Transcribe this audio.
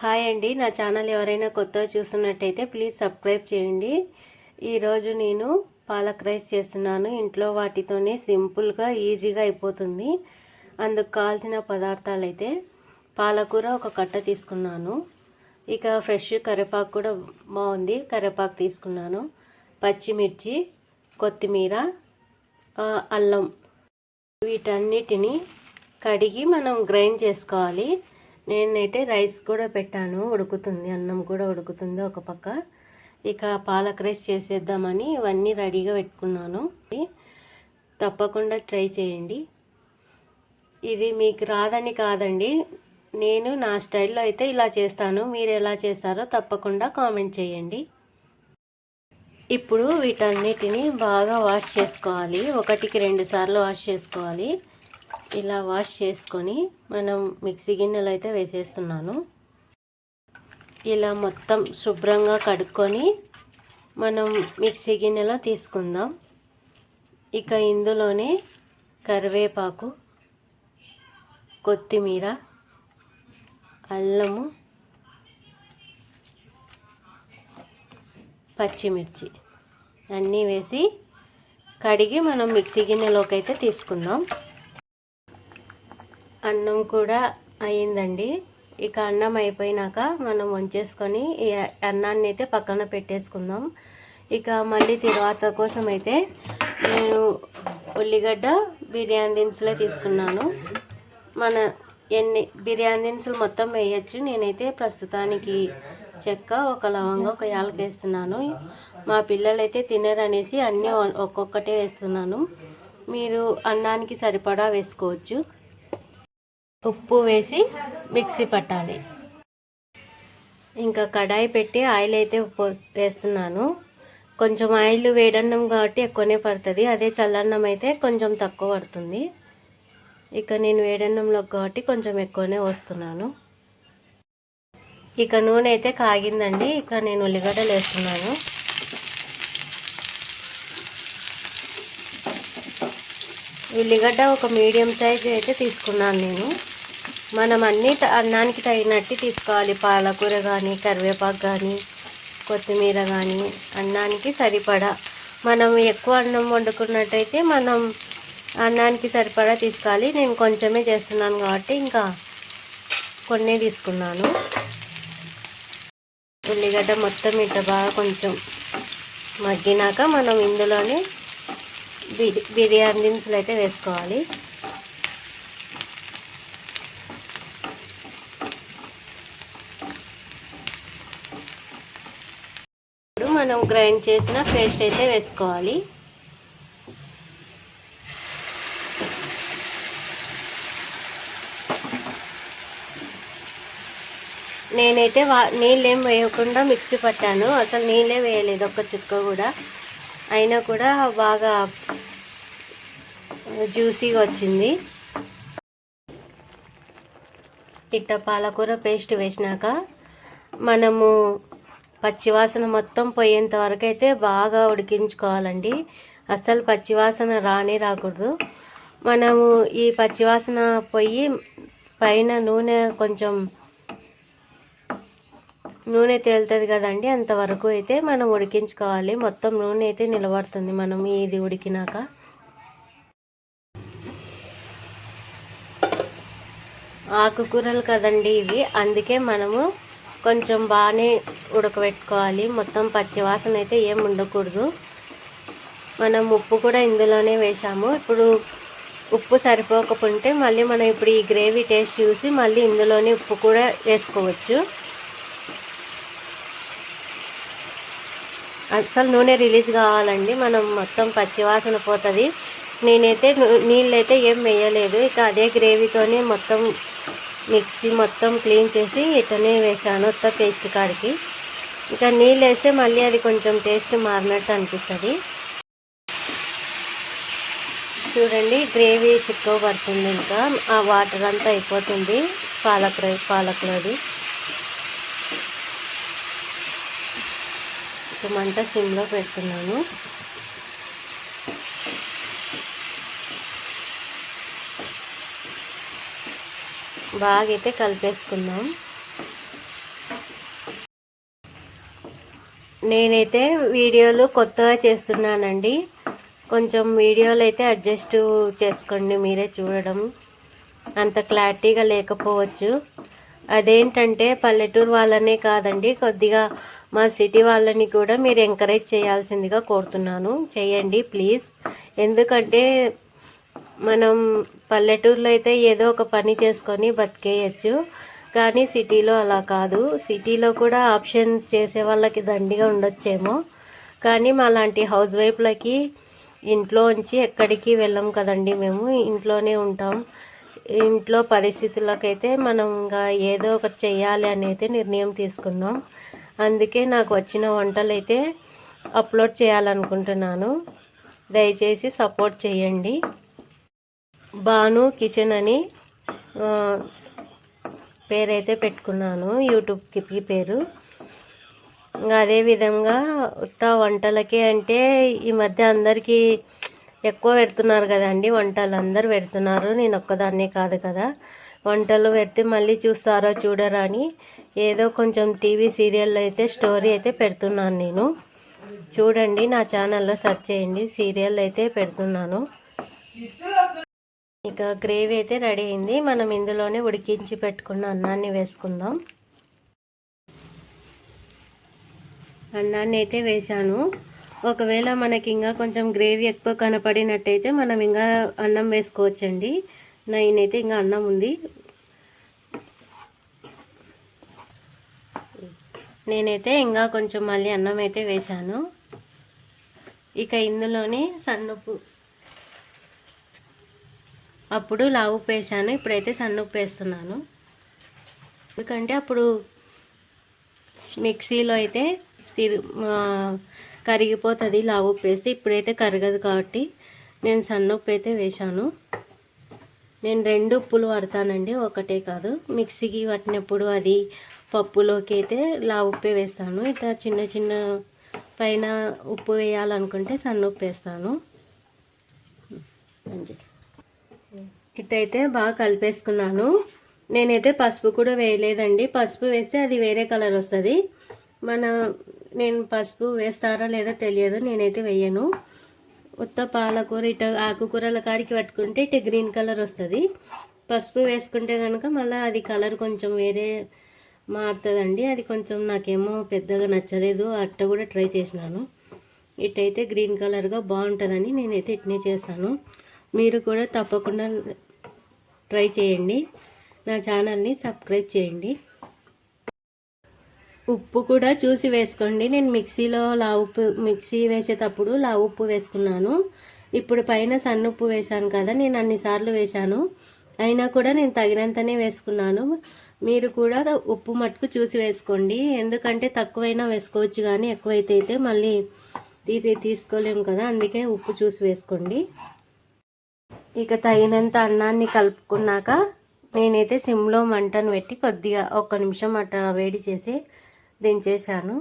Hi అండి, నా channel ఎవరైనా కొత్తగా చూస్తున్నట్టయితే ప్లీజ్ సబ్స్క్రైబ్ చేయండి. ఈరోజు నేను పాలక్ రైస్ చేస్తున్నాను. ఇంట్లో వాటితోనే సింపుల్గా ఈజీగా అయిపోతుంది. అందుకు కావాల్సిన పదార్థాలు అయితే పాలకూర ఒక కట్ట తీసుకున్నాను. ఇక ఫ్రెష్ కరివేపాకు కూడా బాగుంది, కరివేపాకు తీసుకున్నాను. పచ్చిమిర్చి, కొత్తిమీర, అల్లం, వీటన్నిటిని కడిగి మనం గ్రైండ్ చేసుకోవాలి. నేనైతే రైస్ కూడా పెట్టాను, ఉడుకుతుంది, అన్నం కూడా ఉడుకుతుంది ఒక పక్క. ఇక పాలక్ రైస్ చేసేద్దామని ఇవన్నీ రెడీగా పెట్టుకున్నాను. తప్పకుండా ట్రై చేయండి. ఇది మీకు రాదని కాదండి, నేను నా స్టైల్లో అయితే ఇలా చేస్తాను. మీరు ఎలా చేస్తారో తప్పకుండా కామెంట్ చేయండి. ఇప్పుడు వీటన్నిటిని బాగా వాష్ చేసుకోవాలి. 1-2 సార్లు వాష్ చేసుకోవాలి. ఇలా వాష్ చేసుకొని మనం మిక్సీ గిన్నెలు అయితే వేసేస్తున్నాను. ఇలా మొత్తం శుభ్రంగా కడుక్కొని మనం మిక్సీ గిన్నెలో తీసుకుందాం. ఇక ఇందులోనే కరివేపాకు, కొత్తిమీర, అల్లము, పచ్చిమిర్చి అన్నీ వేసి కడిగి మనం మిక్సీ గిన్నెలోకి అయితే తీసుకుందాం. అన్నం కూడా అయిందండి. ఇక అన్నం అయిపోయినాక మనం వంచేసుకొని ఈ అన్నాన్ని అయితే పక్కన పెట్టేసుకుందాం. ఇక మళ్ళీ తర్వాత కోసం అయితే నేను ఉల్లిగడ్డ బిర్యానీ దినుసులే తీసుకున్నాను. మన బిర్యానీ దినుసులు మొత్తం వేయచ్చు. నేనైతే ప్రస్తుతానికి చెక్క, ఒక లవంగా, ఒక యాలక వేస్తున్నాను. మా పిల్లలైతే తినరనేసి అన్నీ ఒక్కొక్కటే వేస్తున్నాను. మీరు అన్నానికి సరిపడా వేసుకోవచ్చు. ఉప్పు వేసి మిక్సీ పట్టాలి. ఇంకా కడాయి పెట్టి ఆయిల్ అయితే వేస్తున్నాను. కొంచెం ఆయిల్ వేడన్నం కాబట్టి ఎక్కువనే పడుతుంది, అదే చల్లన్నం అయితే కొంచెం తక్కువ పడుతుంది. ఇక నేను వేడన్నంలో కాబట్టి కొంచెం ఎక్కువనే వస్తున్నాను. ఇక నూనె అయితే కాగిందండి. ఇక నేను ఉల్లిగడ్డలు వేస్తున్నాను. ఉల్లిగడ్డ ఒక మీడియం సైజ్ అయితే తీసుకున్నాను నేను. మనం అన్నానికి తగినట్టు తీసుకోవాలి. పాలకూర కానీ, కరివేపాకు కానీ, కొత్తిమీర కానీ అన్నానికి సరిపడా. మనం ఎక్కువ అన్నం వండుకున్నట్టయితే మనం అన్నానికి సరిపడా తీసుకోవాలి. నేను కొంచెమే చేస్తున్నాను కాబట్టి ఇంకా కొన్నే తీసుకున్నాను. ఉల్లిగడ్డ మొత్తం ఇట్లా బాగా కొంచెం మగ్గినాక మనం ఇందులోనే బిర్యానీ దినుసులు అయితే వేసుకోవాలి. ఇప్పుడు మనం గ్రైండ్ చేసిన పేస్ట్ అయితే వేసుకోవాలి. నేనైతే నీళ్ళేం వేయకుండా మిక్సీ పట్టాను. అసలు నీళ్ళే వేయలేదు, ఒక్క చుక్క కూడా. అయినా కూడా బాగా జ్యూసీగా వచ్చింది. ఇట్ట పాలకూర పేస్ట్ వేసినాక మనము పచ్చివాసన మొత్తం పోయేంత వరకు అయితే బాగా ఉడికించుకోవాలండి. అస్సలు పచ్చివాసన రాకూడదు. మనము ఈ పచ్చివాసన పోయి పైన నూనె తేలుతుంది కదండి, అంతవరకు అయితే మనం ఉడికించుకోవాలి. మొత్తం నూనె అయితే నిలబడుతుంది మనం ఇది ఉడికినాక. ఆకుకూరలు కదండి ఇవి, అందుకే మనము కొంచెం బాగానే ఉడకబెట్టుకోవాలి. మొత్తం పచ్చివాసన అయితే ఏం ఉండకూడదు. మనం ఉప్పు కూడా ఇందులోనే వేసాము. ఇప్పుడు ఉప్పు సరిపోకపోతే మళ్ళీ మనం ఇప్పుడు ఈ గ్రేవీ టేస్ట్ చూసి మళ్ళీ ఇందులోనే ఉప్పు కూడా వేసుకోవచ్చు. అసలు నూనె రిలీజ్ కావాలండి, మనం మొత్తం పచ్చివాసన పోతుంది. నేనైతే నీళ్ళైతే ఏం వేయలేదు. ఇక అదే గ్రేవీతోనే మొత్తం మిక్సీ మొత్తం క్లీన్ చేసి ఇటనే వేసాను ఉత్త పేస్ట్ కాడికి. ఇక నీళ్ళు వేస్తే మళ్ళీ అది కొంచెం టేస్ట్ మారినట్టు అనిపిస్తుంది. చూడండి, గ్రేవీ చిక్కగా పడుతుంది. ఇంకా ఆ వాటర్ అంతా అయిపోతుంది పాలకూరది. మంట సిమ్లో పెడుతున్నాను. బాగా అయితే కలిపేసుకుందాం. నేనైతే వీడియోలు కొత్తగా చేస్తున్నానండి, కొంచెం వీడియోలు అయితే అడ్జస్ట్ చేసుకోండి. మీరే చూడడం అంత క్లారిటీగా లేకపోవచ్చు. అదేంటంటే పల్లెటూరు వాళ్ళనే కాదండి, కొద్దిగా మా సిటీ వాళ్ళని కూడా మీరు ఎంకరేజ్ చేయాల్సిందిగా కోరుతున్నాను. చేయండి ప్లీజ్. ఎందుకంటే మనం పల్లెటూరులో అయితే ఏదో ఒక పని చేసుకొని బతికేయచ్చు, కానీ సిటీలో అలా కాదు. సిటీలో కూడా ఆప్షన్స్ చేసే వాళ్ళకి దండిగా ఉండొచ్చేమో, కానీ మా లాంటి హౌస్ వైఫ్లకి ఇంట్లో ఉంచి ఎక్కడికి వెళ్ళం కదండి. మేము ఇంట్లోనే ఉంటాం. ఇంట్లో పరిస్థితులకైతే మనం ఇంకా ఏదో ఒకటి చెయ్యాలి అని అయితే నిర్ణయం తీసుకున్నాం. అందుకే నాకు వచ్చిన వంటలు అయితే అప్లోడ్ చేయాలనుకుంటున్నాను. దయచేసి సపోర్ట్ చేయండి. భాను కిచెన్ అని పేరైతే పెట్టుకున్నాను, యూట్యూబ్కి పేరు. ఇంకా అదేవిధంగా ఉత్త వంటలకే అంటే ఈ మధ్య అందరికీ ఎక్కువ పెడుతున్నారు కదండి, వంటలు అందరు పెడుతున్నారు. నేను ఒక్కదాన్నే కాదు కదా, వంటలు పెడితే మళ్ళీ చూస్తారో చూడరా అని ఏదో కొంచెం టీవీ సీరియల్లో అయితే స్టోరీ అయితే పెడుతున్నాను నేను. చూడండి, నా ఛానల్లో సెర్చ్ చేయండి, సీరియల్ అయితే పెడుతున్నాను. ఇక గ్రేవీ అయితే రెడీ అయింది. మనం ఇందులోనే ఉడికించి పెట్టుకున్న అన్నాన్ని వేసుకుందాం. అన్నాన్ని అయితే వేసాను. ఒకవేళ మనకి ఇంకా కొంచెం గ్రేవీ ఎక్కువ కనపడినట్టయితే మనం ఇంకా అన్నం వేసుకోవచ్చండి. నేనైతే ఇంకా అన్నం ఉంది, నేనైతే ఇంకా కొంచెం మళ్ళీ అన్నం అయితే వేసాను. ఇక ఇందులోనే సన్నుప్పు, అప్పుడు లావు ఉప్పు వేసాను, ఇప్పుడైతే సన్నుప్పు వేస్తున్నాను. ఎందుకంటే అప్పుడు మిక్సీలో అయితే కరిగిపోతుంది లావు ఉప్పు వేస్తే, ఇప్పుడైతే కరగదు కాబట్టి నేను సన్నుప్పు అయితే వేశాను. నేను 2 ఉప్పులు వాడతానండి, ఒకటే కాదు. మిక్సీకి పట్టినప్పుడు అది పప్పులోకి అయితే లావు ఉప్పే వేస్తాను. ఇట్లా చిన్న చిన్న పైన ఉప్పు వేయాలనుకుంటే సన్నుప్పు వేస్తాను. ఇటైతే బాగా కలిపేసుకున్నాను. నేనైతే పసుపు కూడా వేయలేదండి, పసుపు వేస్తే అది వేరే కలర్ వస్తుంది. నేను పసుపు వేస్తారా లేదో తెలియదు, నేనైతే వేయను. ఉత్త పాలకూర ఇట ఆకుకూరల కాడికి పట్టుకుంటే ఇటు గ్రీన్ కలర్ వస్తుంది. పసుపు వేసుకుంటే కనుక మళ్ళీ అది కలర్ కొంచెం వేరే మారుతుందండి. అది కొంచెం నాకేమో పెద్దగా నచ్చలేదు, అట్ట కూడా ట్రై చేసినాను. ఇటైతే గ్రీన్ కలర్గా బాగుంటుందని నేనైతే ఇట్నే చేస్తాను. మీరు కూడా తప్పకుండా ట్రై చేయండి, నా ఛానల్ని సబ్స్క్రైబ్ చేయండి. ఉప్పు కూడా చూసి వేసుకోండి. నేను మిక్సీలో మిక్సీ వేసేటప్పుడు ఉప్పు వేసుకున్నాను. ఇప్పుడు పైన సన్నుప్పు వేశాను కదా, నేను అన్నిసార్లు వేశాను, అయినా కూడా నేను తగినంతనే వేసుకున్నాను. మీరు కూడా ఉప్పు మట్టుకు చూసి వేసుకోండి. ఎందుకంటే తక్కువైనా వేసుకోవచ్చు, కానీ ఎక్కువైతే మళ్ళీ తీసుకోలేము కదా, అందుకే ఉప్పు చూసి వేసుకోండి. ఇక తగినంత అన్నాన్ని కలుపుకున్నాక నేనైతే సిమ్లో మంటను పెట్టి కొద్దిగా 1 నిమిషం అట్లా వేడి చేసి దించేసాను.